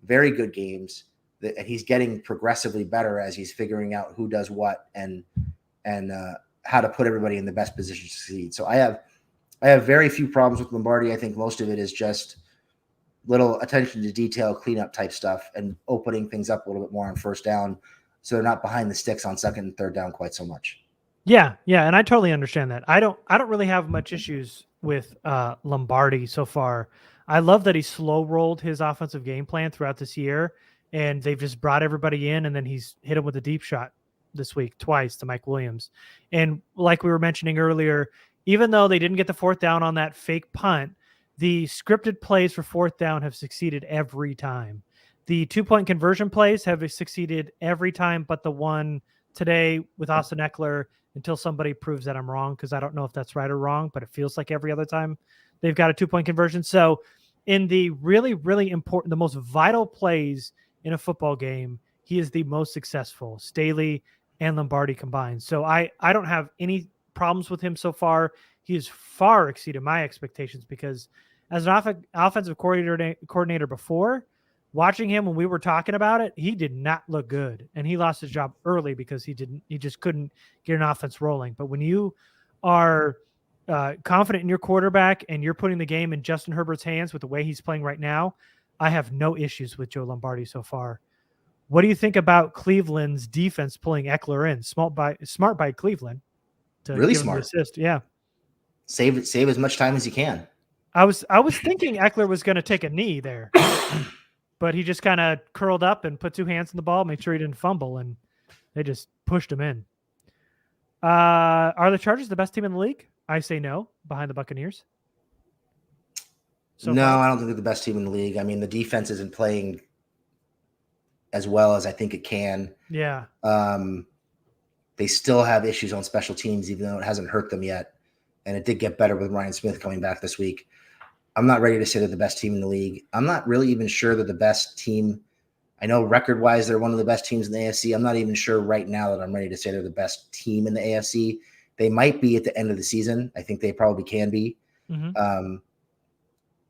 very good games, and he's getting progressively better as he's figuring out who does what and how to put everybody in the best position to succeed. So I have very few problems with Lombardi. I think most of it is just little attention to detail, cleanup type stuff, and opening things up a little bit more on first down, so they're not behind the sticks on second and third down quite so much. Yeah, and I totally understand that. I don't really have much issues with Lombardi so far. I love that he slow rolled his offensive game plan throughout this year, and they've just brought everybody in, and then he's hit him with a deep shot this week twice to Mike Williams. And like we were mentioning earlier, even though they didn't get the fourth down on that fake punt, the scripted plays for fourth down have succeeded every time. The 2-point conversion plays have succeeded every time, but the one today with Austin Eckler, until somebody proves that I'm wrong, because I don't know if that's right or wrong, but it feels like every other time they've got a 2-point conversion. So in the really, really important, the most vital plays in a football game, he is the most successful, Staley and Lombardi combined. So I don't have any problems with him so far. He has far exceeded my expectations because as an offensive coordinator before, watching him when we were talking about it, he did not look good. And he lost his job early because he just couldn't get an offense rolling. But when you are confident in your quarterback and you're putting the game in Justin Herbert's hands with the way he's playing right now, I have no issues with Joe Lombardi so far. What do you think about Cleveland's defense pulling Eckler in? Smart by Cleveland. Really smart. Assist. Yeah. Save as much time as you can. I was thinking Eckler was going to take a knee there, but he just kind of curled up and put 2 hands on the ball, made sure he didn't fumble, and they just pushed him in. Are the Chargers the best team in the league? I say no, behind the Buccaneers. I don't think they're the best team in the league. I mean, the defense isn't playing as well as I think it can. Yeah. They still have issues on special teams, even though it hasn't hurt them yet. And it did get better with Ryan Smith coming back this week. I'm not ready to say they're the best team in the league. I'm not really even sure they're the best team. I know record-wise they're one of the best teams in the AFC. I'm not even sure right now that I'm ready to say they're the best team in the AFC. They might be at the end of the season. I think they probably can be. Mm-hmm.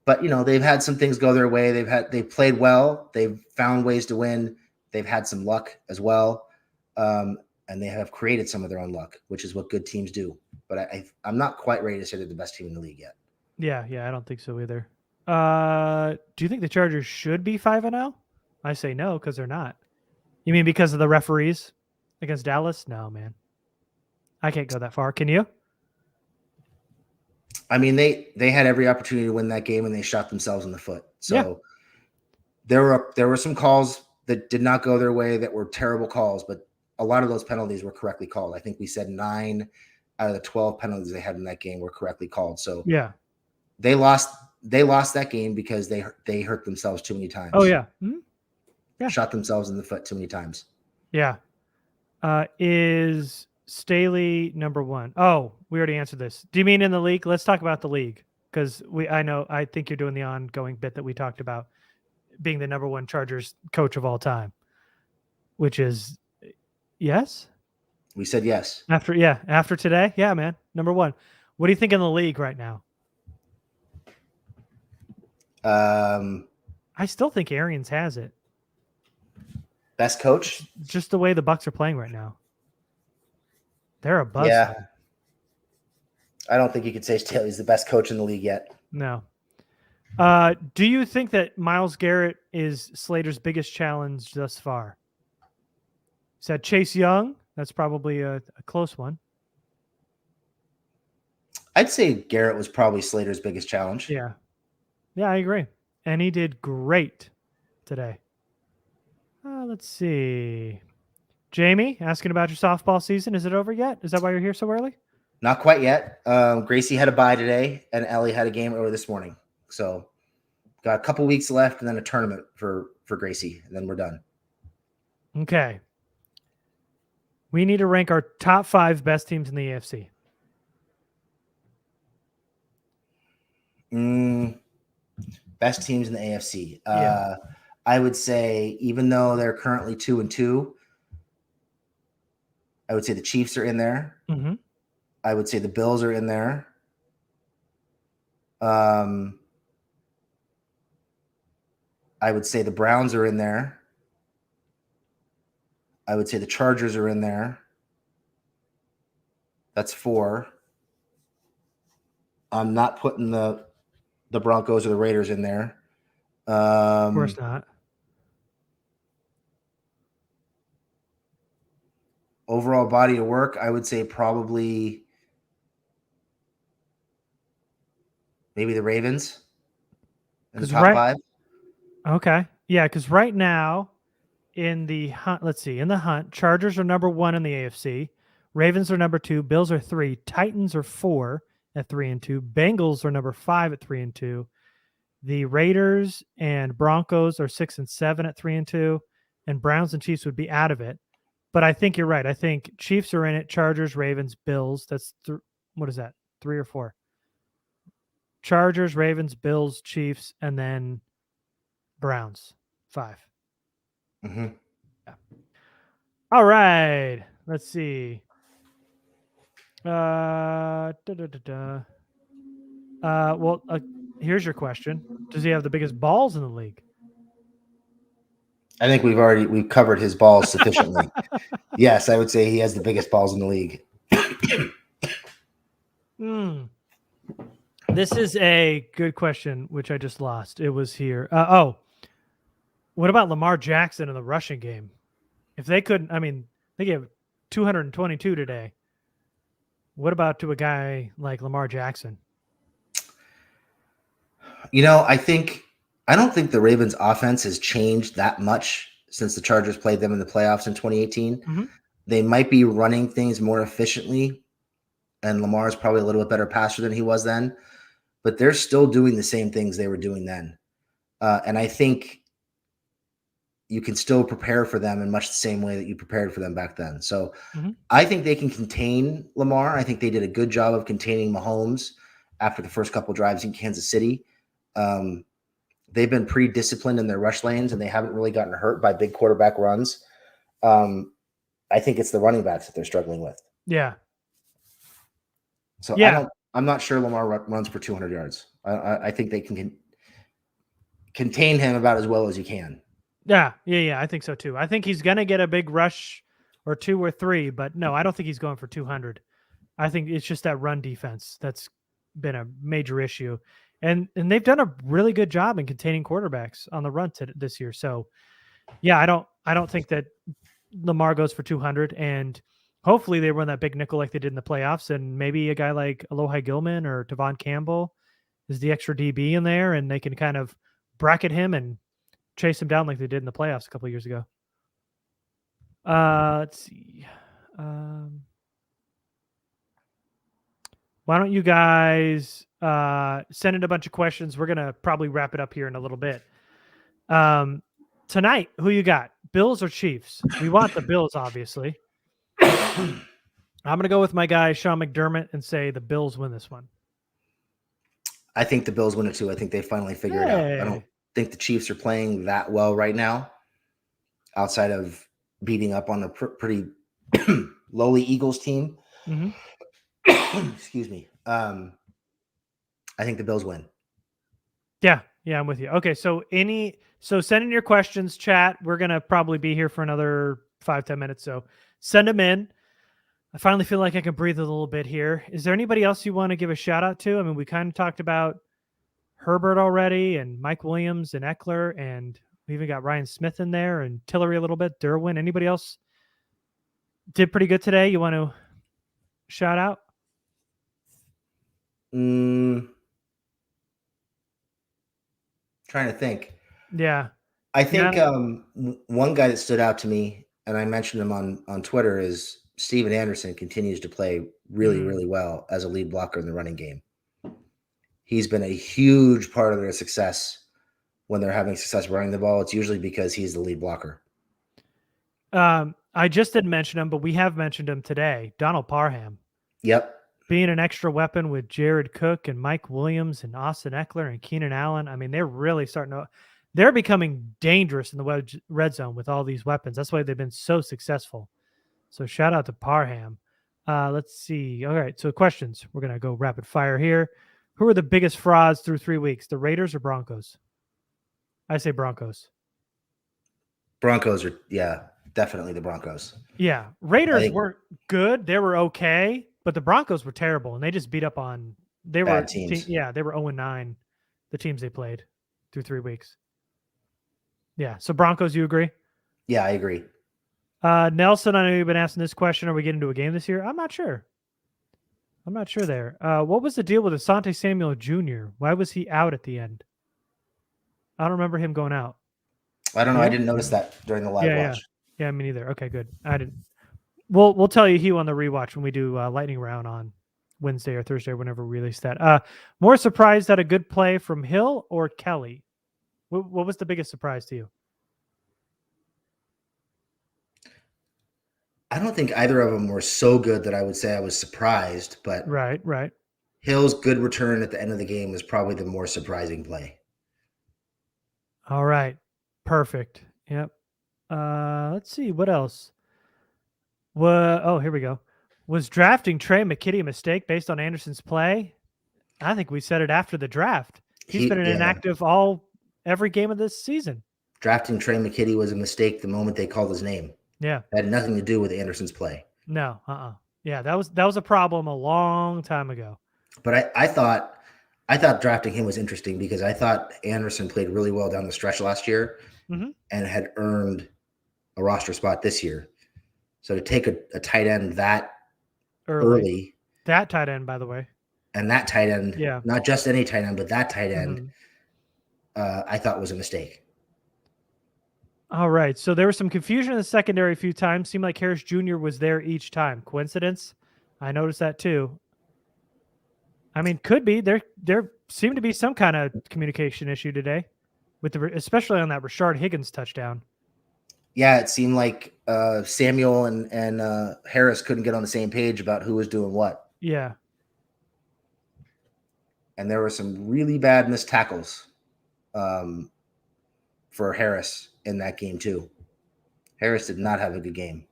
But, they've had some things go their way. They've played well. They've found ways to win. They've had some luck as well. And they have created some of their own luck, which is what good teams do. But I'm not quite ready to say they're the best team in the league yet. Yeah, I don't think so either. Do you think the Chargers should be 5-0? I say no, because they're not. You mean because of the referees against Dallas? No, man. I can't go that far. Can you? I mean, they had every opportunity to win that game, and they shot themselves in the foot. So there were some calls that did not go their way that were terrible calls, but a lot of those penalties were correctly called. I think we said 9 out of the 12 penalties they had in that game were correctly called. So they lost that game because they hurt themselves too many times. Oh yeah. Mm-hmm. Yeah. Shot themselves in the foot too many times. Yeah. Is Staley number 1? Oh, we already answered this. Do you mean in the league? Let's talk about the league, because I think you're doing the ongoing bit that we talked about, being the number 1 Chargers coach of all time. which is yes. We said yes. After today, yeah, man. Number one. What do you think in the league right now? I still think Arians has it. Best coach? Just the way the Bucks are playing right now. They're a buzzsaw. Yeah. I don't think you could say Staley's the best coach in the league yet. No. Do you think that Myles Garrett is Slater's biggest challenge thus far? Is that Chase Young? That's probably a close one. I'd say Garrett was probably Slater's biggest challenge. Yeah. Yeah, I agree. And he did great today. Let's see. Jamie, asking about your softball season. Is it over yet? Is that why you're here so early? Not quite yet. Gracie had a bye today, and Ellie had a game early this morning. So got a couple weeks left, and then a tournament for Gracie, and then we're done. Okay. We need to rank our top 5 best teams in the AFC. Best teams in the AFC. Yeah. I would say, even though they're currently 2-2, I would say the Chiefs are in there. Mm-hmm. I would say the Bills are in there. I would say the Browns are in there. I would say the Chargers are in there. That's 4. I'm not putting the Broncos or the Raiders in there. Of course not. Overall body of work, I would say probably maybe the Ravens in the top 5. Okay. Yeah, because right now in the hunt, Chargers are number 1 in the AFC. Ravens are number 2. Bills are 3. Titans are 4 at 3-2. Bengals are number 5 at 3-2. The Raiders and Broncos are 6 and 7 at 3-2. And Browns and Chiefs would be out of it. But I think you're right. I think Chiefs are in it. Chargers, Ravens, Bills. That's what is that? 3 or 4? Chargers, Ravens, Bills, Chiefs, and then Browns. 5. Mm-hmm. Yeah. All right. Let's see. Here's your question. Does he have the biggest balls in the league? I think we've covered his balls sufficiently. Yes, I would say he has the biggest balls in the league. This is a good question, which I just lost. It was here. What about Lamar Jackson in the rushing game? If they couldn't, they gave 222 today. What about to a guy like Lamar Jackson? I don't think the Ravens offense has changed that much since the Chargers played them in the playoffs in 2018. Mm-hmm. They might be running things more efficiently, and Lamar is probably a little bit better passer than he was then, but they're still doing the same things they were doing then. And I think you can still prepare for them in much the same way that you prepared for them back then. So I think they can contain Lamar. I think they did a good job of containing Mahomes after the first couple drives in Kansas City. They've been pretty disciplined in their rush lanes, and they haven't really gotten hurt by big quarterback runs. I think it's the running backs that they're struggling with. Yeah. So I'm not sure Lamar runs for 200 yards. I think they can contain him about as well as you can. Yeah. I think so too. I think he's going to get a big rush or 2 or 3, but no, I don't think he's going for 200. I think it's just that run defense that's been a major issue. And they've done a really good job in containing quarterbacks on the run this year. So, yeah, I don't think that Lamar goes for 200. And hopefully they run that big nickel like they did in the playoffs. And maybe a guy like Alohi Gilman or Tavon Campbell is the extra DB in there, and they can kind of bracket him and chase him down like they did in the playoffs a couple of years ago. Let's see. Why don't you guys send in a bunch of questions? We're going to probably wrap it up here in a little bit. Tonight, who you got? Bills or Chiefs? We want the Bills, obviously. I'm going to go with my guy, Sean McDermott, and say the Bills win this one. I think the Bills win it too. I think they finally figure it out. I don't think the Chiefs are playing that well right now outside of beating up on the pretty lowly Eagles team. Excuse me. I think the Bills win. Yeah, I'm with you. Okay, so send in your questions, chat. We're gonna probably be here for another 5-10 minutes, so send them in. I finally feel like I can breathe a little bit here. Is there anybody else you want to give a shout out to? I mean, we kind of talked about Herbert already, and Mike Williams and Eckler, and we even got Ryan Smith in there and Tillery a little bit. Derwin. Anybody else did pretty good today? You want to shout out? Trying to think. Yeah. I think one guy that stood out to me, and I mentioned him on Twitter, is Steven Anderson continues to play really, really well as a lead blocker in the running game. He's been a huge part of their success when they're having success running the ball. It's usually because he's the lead blocker. I just didn't mention him, but we have mentioned him today. Donald Parham. Yep. Being an extra weapon with Jared Cook and Mike Williams and Austin Eckler and Keenan Allen. I mean, they're really they're becoming dangerous in the red zone with all these weapons. That's why they've been so successful. So shout out to Parham. Let's see. All right. So questions. We're going to go rapid fire here. Who are the biggest frauds through 3 weeks? The Raiders or Broncos? I say Broncos. Broncos are, definitely the Broncos. Yeah. Raiders weren't good. They were okay, but the Broncos were terrible, and they just beat up on bad teams. They were 0-9, the teams they played through 3 weeks. Yeah. So Broncos, you agree? Yeah, I agree. Nelson, I know you've been asking this question. Are we getting to a game this year? I'm not sure. There. What was the deal with Asante Samuel Jr.? Why was he out at the end? I don't remember him going out. I don't know. I didn't notice that during the live watch. Yeah, me neither. Okay, good. I didn't. We'll tell you Hugh on the rewatch when we do lightning round on Wednesday or Thursday, or whenever we release that. More surprised at a good play from Hill or Kelly? What was the biggest surprise to you? I don't think either of them were so good that I would say I was surprised, but right. Hill's good return at the end of the game was probably the more surprising play. All right. Perfect. Yep. Let's see. What else? Here we go. Was drafting Trey McKitty a mistake based on Anderson's play? I think we said it after the draft. He's been inactive every game of this season. Drafting Trey McKitty was a mistake the moment they called his name. Yeah. It had nothing to do with Anderson's play. No. Yeah, that was a problem a long time ago. But I thought drafting him was interesting because I thought Anderson played really well down the stretch last year and had earned a roster spot this year. So to take a tight end that early. That tight end, by the way. And that tight end, not just any tight end, but that tight end, I thought was a mistake. All right. So there was some confusion in the secondary a few times. Seemed like Harris Jr. was there each time. Coincidence? I noticed that too. I mean, could be. There seemed to be some kind of communication issue today, especially on that Rashard Higgins touchdown. Yeah, it seemed like Samuel and Harris couldn't get on the same page about who was doing what. Yeah. And there were some really bad missed tackles for Harris in that game too. Harris did not have a good game.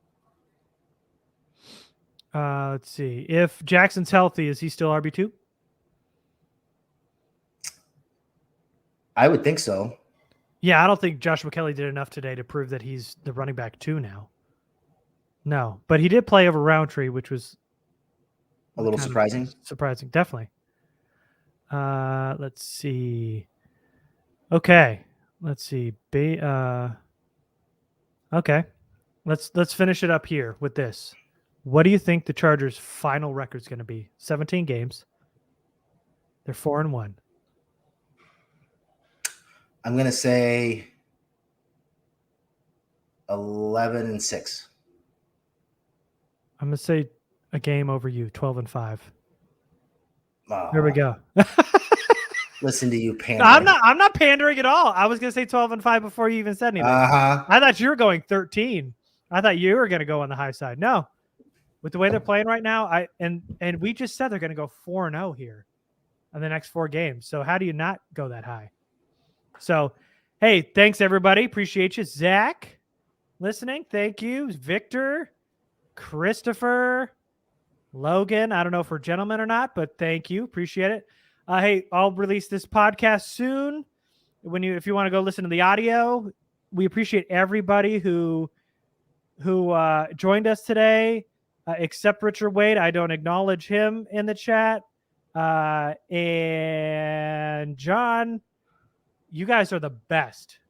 Let's see. If Jackson's healthy, is he still RB2? I would think so. Yeah, I don't think Joshua Kelly did enough today to prove that he's the running back 2 now. No, but he did play over Roundtree, which was a little surprising. Surprising, definitely. Let's see. Okay, let's see. Okay, let's finish it up here with this. What do you think the Chargers' final record is going to be? 17 games. They're 4-1. I'm going to say 11-6. I'm going to say a game over you, 12-5. Oh, there we go. Listen to you pandering. I'm not pandering at all. I was going to say 12-5 before you even said anything. I thought you were going 13. I thought you were going to go on the high side. No. With the way they're playing right now, and we just said they're going to go 4-0 here in the next 4 games. So how do you not go that high? So, hey, thanks everybody. Appreciate you, Zach. listening. Thank you. Victor, Christopher, Logan. I don't know if we're gentlemen or not, but thank you. Appreciate it. Hey, I'll release this podcast soon. If you want to go listen to the audio, we appreciate everybody who joined us today, except Richard Wade. I don't acknowledge him in the chat. And John, you guys are the best.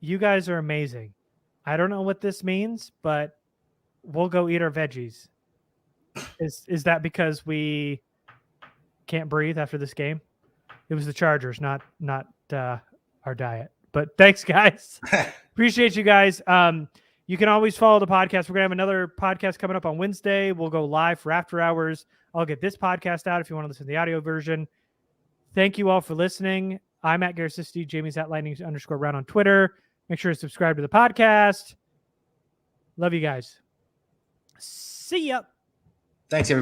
You guys are amazing. I don't know what this means, but we'll go eat our veggies. Is that because we can't breathe after this game? It was the Chargers, not our diet. But thanks, guys. Appreciate you guys. You can always follow the podcast. We're going to have another podcast coming up on Wednesday. We'll go live for after hours. I'll get this podcast out if you want to listen to the audio version. Thank you all for listening. I'm at Garrett Sisti. Jamie's at lightning_round on Twitter. Make sure to subscribe to the podcast. Love you guys. See ya. Thanks, everybody.